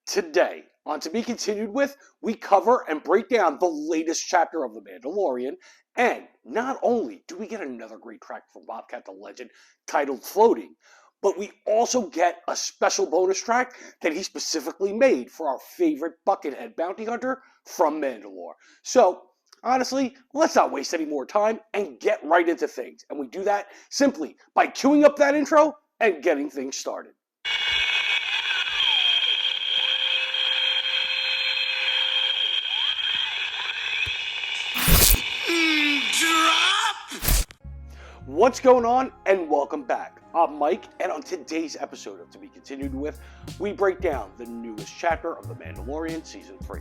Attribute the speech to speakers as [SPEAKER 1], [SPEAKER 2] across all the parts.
[SPEAKER 1] Today, on To Be Continued With, we cover and break down the latest chapter of The Mandalorian, and not only do we get another great track from Bobcat the Legend titled Floating, but we also get a special bonus track that he specifically made for our favorite Buckethead bounty hunter from Mandalore. So, honestly, let's not waste any more time and get right into things. And we do that simply by queuing up that intro and getting things started. What's going on, and welcome back. I'm Mike, and on today's episode of To Be Continued With, we break down the newest chapter of The Mandalorian Season 3.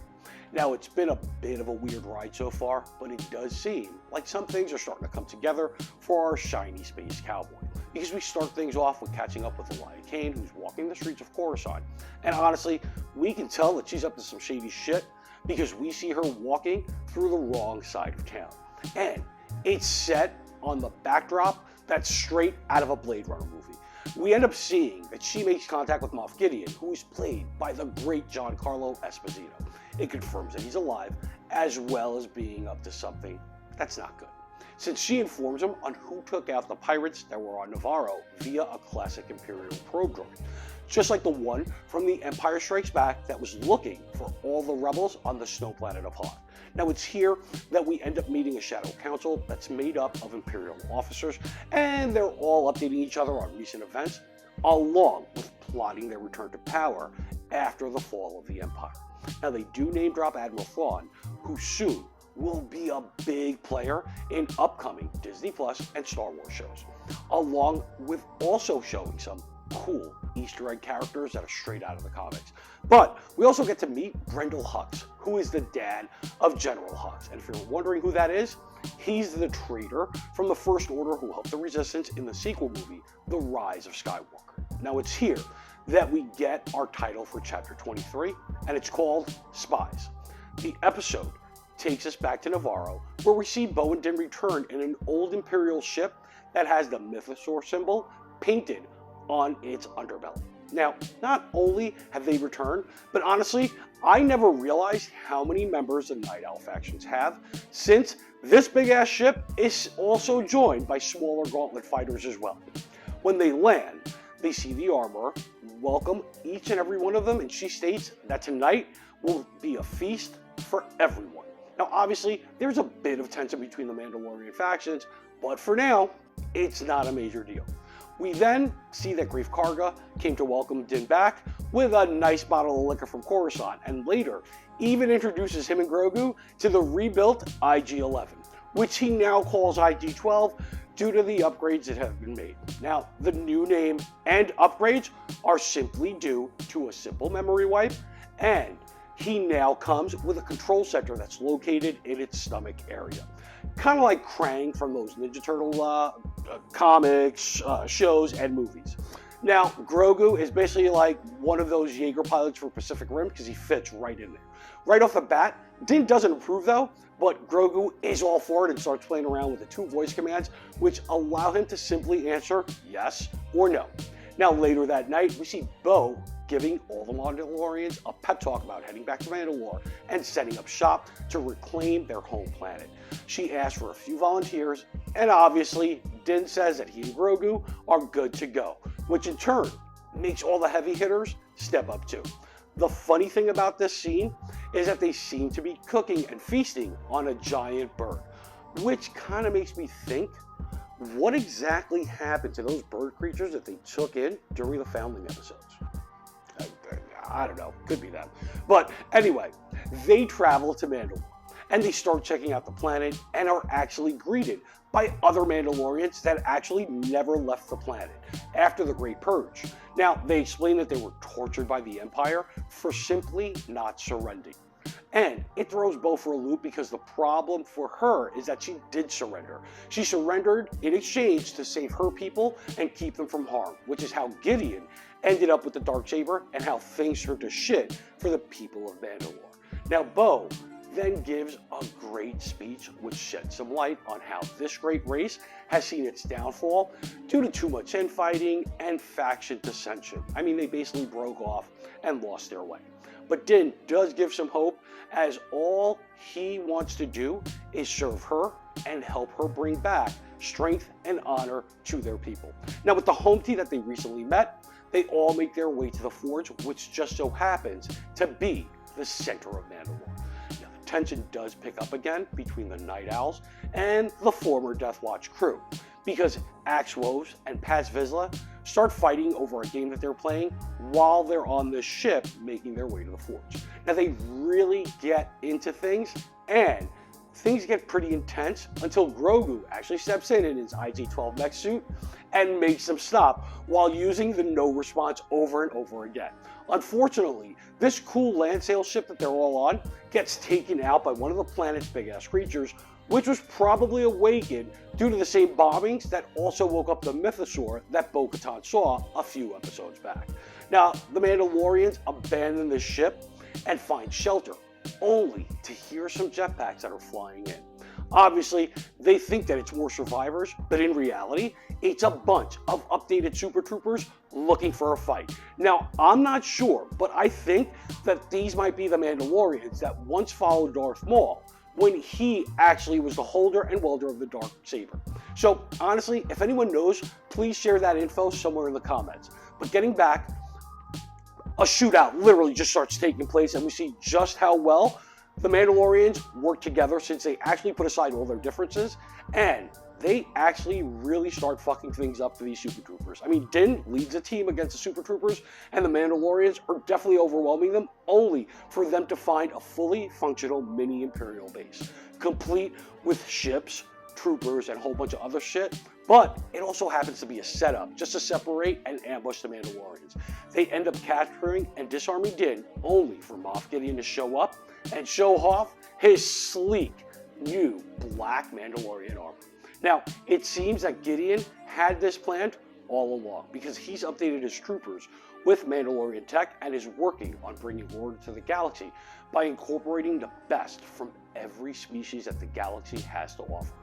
[SPEAKER 1] Now, it's been a bit of a weird ride so far, but it does seem like some things are starting to come together for our shiny space cowboy. Because we start things off with catching up with Elia Kane, who's walking the streets of Coruscant. And honestly, we can tell that she's up to some shady shit because we see her walking through the wrong side of town. And it's set on the backdrop that's straight out of a Blade Runner movie. We end up seeing that she makes contact with Moff Gideon, who is played by the great Giancarlo Esposito. It confirms that he's alive, as well as being up to something that's not good, since she informs him on who took out the pirates that were on Navarro via a classic Imperial probe droid, just like the one from The Empire Strikes Back that was looking for all the rebels on the snow planet of Hoth. Now, it's here that we end up meeting a Shadow Council that's made up of Imperial officers, and they're all updating each other on recent events, along with plotting their return to power after the fall of the Empire. Now, they do name drop Admiral Thrawn, who soon will be a big player in upcoming Disney Plus and Star Wars shows, along with also showing some cool Easter egg characters that are straight out of the comics. But we also get to meet Brendol Hux, who is the dad of General Hux. And if you're wondering who that is, he's the traitor from the First Order who helped the Resistance in the sequel movie, The Rise of Skywalker. Now, it's here that we get our title for Chapter 23, and it's called Spies. The episode takes us back to Navarro, where we see Bo and Din return in an old Imperial ship that has the Mythosaur symbol painted on its underbelly. Now, not only have they returned, but honestly, I never realized how many members the Night Owl factions have, since this big-ass ship is also joined by smaller gauntlet fighters as well. When they land, they see the armorer, welcome each and every one of them, and she states that tonight will be a feast for everyone. Now, obviously, there's a bit of tension between the Mandalorian factions, but for now, it's not a major deal. We then see that Greef Karga came to welcome Din back with a nice bottle of liquor from Coruscant, and later even introduces him and Grogu to the rebuilt IG-11, which he now calls IG-12 due to the upgrades that have been made. Now, the new name and upgrades are simply due to a simple memory wipe, and he now comes with a control center that's located in its stomach area. Kind of like Krang from those Ninja Turtle comics, shows, and movies. Now, Grogu is basically like one of those Jaeger pilots for Pacific Rim because he fits right in there. Right off the bat, Din doesn't approve though, but Grogu is all for it and starts playing around with the two voice commands, which allow him to simply answer yes or no. Now, later that night, we see Bo giving all the Mandalorians a pep talk about heading back to Mandalore and setting up shop to reclaim their home planet. She asks for a few volunteers, and obviously, Din says that he and Grogu are good to go, which in turn makes all the heavy hitters step up too. The funny thing about this scene is that they seem to be cooking and feasting on a giant bird, which kind of makes me think, what exactly happened to those bird creatures that they took in during the Foundling episodes? I don't know, could be them. But anyway, they travel to Mandalore, and they start checking out the planet and are actually greeted by other Mandalorians that actually never left the planet after the Great Purge. Now, they explain that they were tortured by the Empire for simply not surrendering. And it throws Bo for a loop because the problem for her is that she did surrender. She surrendered in exchange to save her people and keep them from harm, which is how Gideon ended up with the Darksaber and how things turned to shit for the people of Mandalore. Now, Bo then gives a great speech which sheds some light on how this great race has seen its downfall due to too much infighting and faction dissension. I mean, they basically broke off and lost their way. But Din does give some hope, as all he wants to do is serve her and help her bring back strength and honor to their people. Now, with the home team that they recently met, they all make their way to the Forge, which just so happens to be the center of Mandalore. Now, the tension does pick up again between the Night Owls and the former Death Watch crew, because Axe Woves and Paz Vizsla start fighting over a game that they're playing while they're on this ship making their way to the Forge. Now, they really get into things, and things get pretty intense until Grogu actually steps in his IG-12 mech suit and makes them stop while using the no response over and over again. Unfortunately, this cool land sail ship that they're all on gets taken out by one of the planet's big-ass creatures, which was probably awakened due to the same bombings that also woke up the mythosaur that Bo-Katan saw a few episodes back. Now, the Mandalorians abandon the ship and find shelter, only to hear some jetpacks that are flying in. Obviously, they think that it's more survivors, but in reality, it's a bunch of updated Super Troopers looking for a fight. Now, I'm not sure, but I think that these might be the Mandalorians that once followed Darth Maul when he actually was the holder and welder of the dark saber. So, honestly, if anyone knows, please share that info somewhere in the comments. But getting back, a shootout literally just starts taking place, and we see just how well the Mandalorians work together, since they actually put aside all their differences, and they actually really start fucking things up for these Super Troopers. I mean, Din leads a team against the Super Troopers, and the Mandalorians are definitely overwhelming them, only for them to find a fully functional mini Imperial base, complete with ships, troopers, and a whole bunch of other shit. But it also happens to be a setup just to separate and ambush the Mandalorians. They end up capturing and disarming Din, only for Moff Gideon to show up and show off his sleek new black Mandalorian armor. Now, it seems that Gideon had this planned all along, because he's updated his troopers with Mandalorian tech and is working on bringing order to the galaxy by incorporating the best from every species that the galaxy has to offer.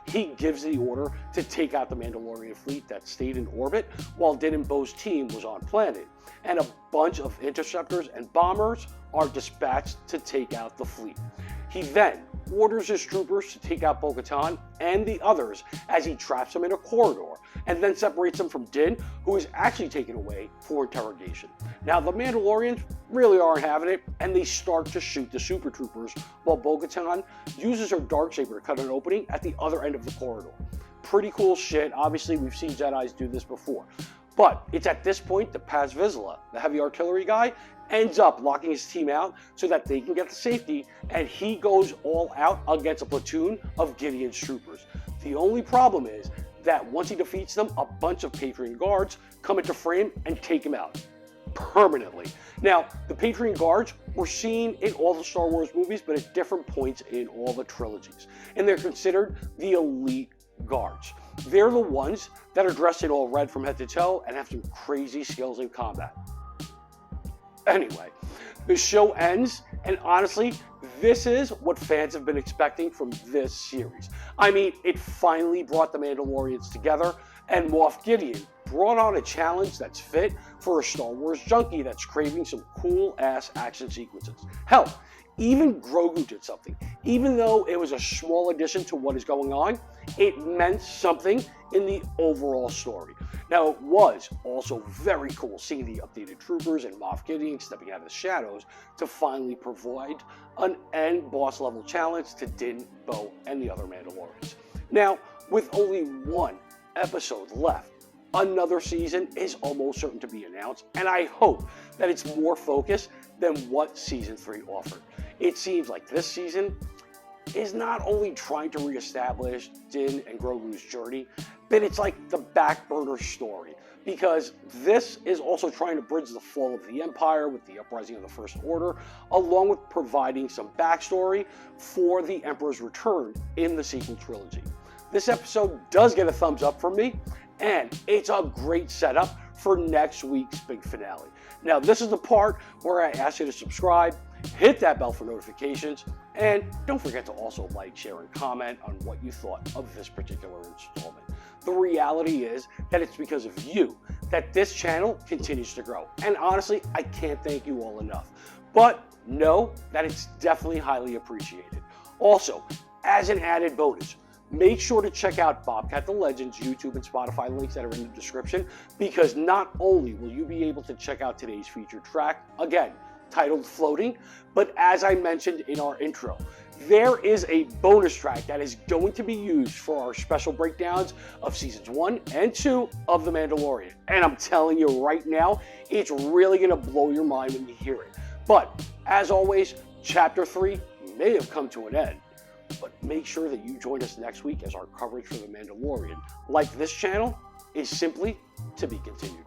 [SPEAKER 1] He gives the order to take out the Mandalorian fleet that stayed in orbit while Din and Bo's team was on planet, and a bunch of interceptors and bombers are dispatched to take out the fleet. He then orders his troopers to take out Bo-Katan and the others as he traps them in a corridor, and then separates them from Din, who is actually taken away for interrogation. Now, the Mandalorians really aren't having it, and they start to shoot the Super Troopers, while Bo-Katan uses her darksaber to cut an opening at the other end of the corridor. Pretty cool shit. Obviously, we've seen Jedis do this before. But it's at this point that Paz Vizsla, the heavy artillery guy, ends up locking his team out so that they can get to safety, and he goes all out against a platoon of Gideon's troopers. The only problem is that once he defeats them, a bunch of Patriot guards come into frame and take him out permanently. Now, the Patriot guards were seen in all the Star Wars movies, but at different points in all the trilogies, and they're considered the elite guards. They're the ones that are dressed in all red from head to toe and have some crazy skills in combat. Anyway, the show ends, and honestly, this is what fans have been expecting from this series. I mean, it finally brought the Mandalorians together, and Moff Gideon brought on a challenge that's fit for a Star Wars junkie that's craving some cool-ass action sequences. Hell, even Grogu did something. Even though it was a small addition to what is going on, it meant something in the overall story. Now, it was also very cool seeing the updated troopers and Moff Gideon stepping out of the shadows to finally provide an end boss level challenge to Din, Bo, and the other Mandalorians. Now, with only one episode left, another season is almost certain to be announced, and I hope that it's more focused than what Season 3 offered. It seems like this season is not only trying to reestablish Din and Grogu's journey, but it's like the back burner story, because this is also trying to bridge the fall of the Empire with the uprising of the First Order, along with providing some backstory for the Emperor's return in the sequel trilogy. This episode does get a thumbs up from me, and it's a great setup for next week's big finale. Now, this is the part where I ask you to subscribe, hit that bell for notifications, and don't forget to also like, share, and comment on what you thought of this particular installment. The reality is that it's because of you that this channel continues to grow. And honestly, I can't thank you all enough. But know that it's definitely highly appreciated. Also, as an added bonus, make sure to check out Bobcat the Legend's YouTube and Spotify links that are in the description, because not only will you be able to check out today's featured track, again, titled Floating, but as I mentioned in our intro, there is a bonus track that is going to be used for our special breakdowns of seasons 1 and 2 of The Mandalorian. And I'm telling you right now, it's really going to blow your mind when you hear it. But as always, Chapter 3 may have come to an end, but make sure that you join us next week as our coverage for The Mandalorian, like this channel, is simply to be continued.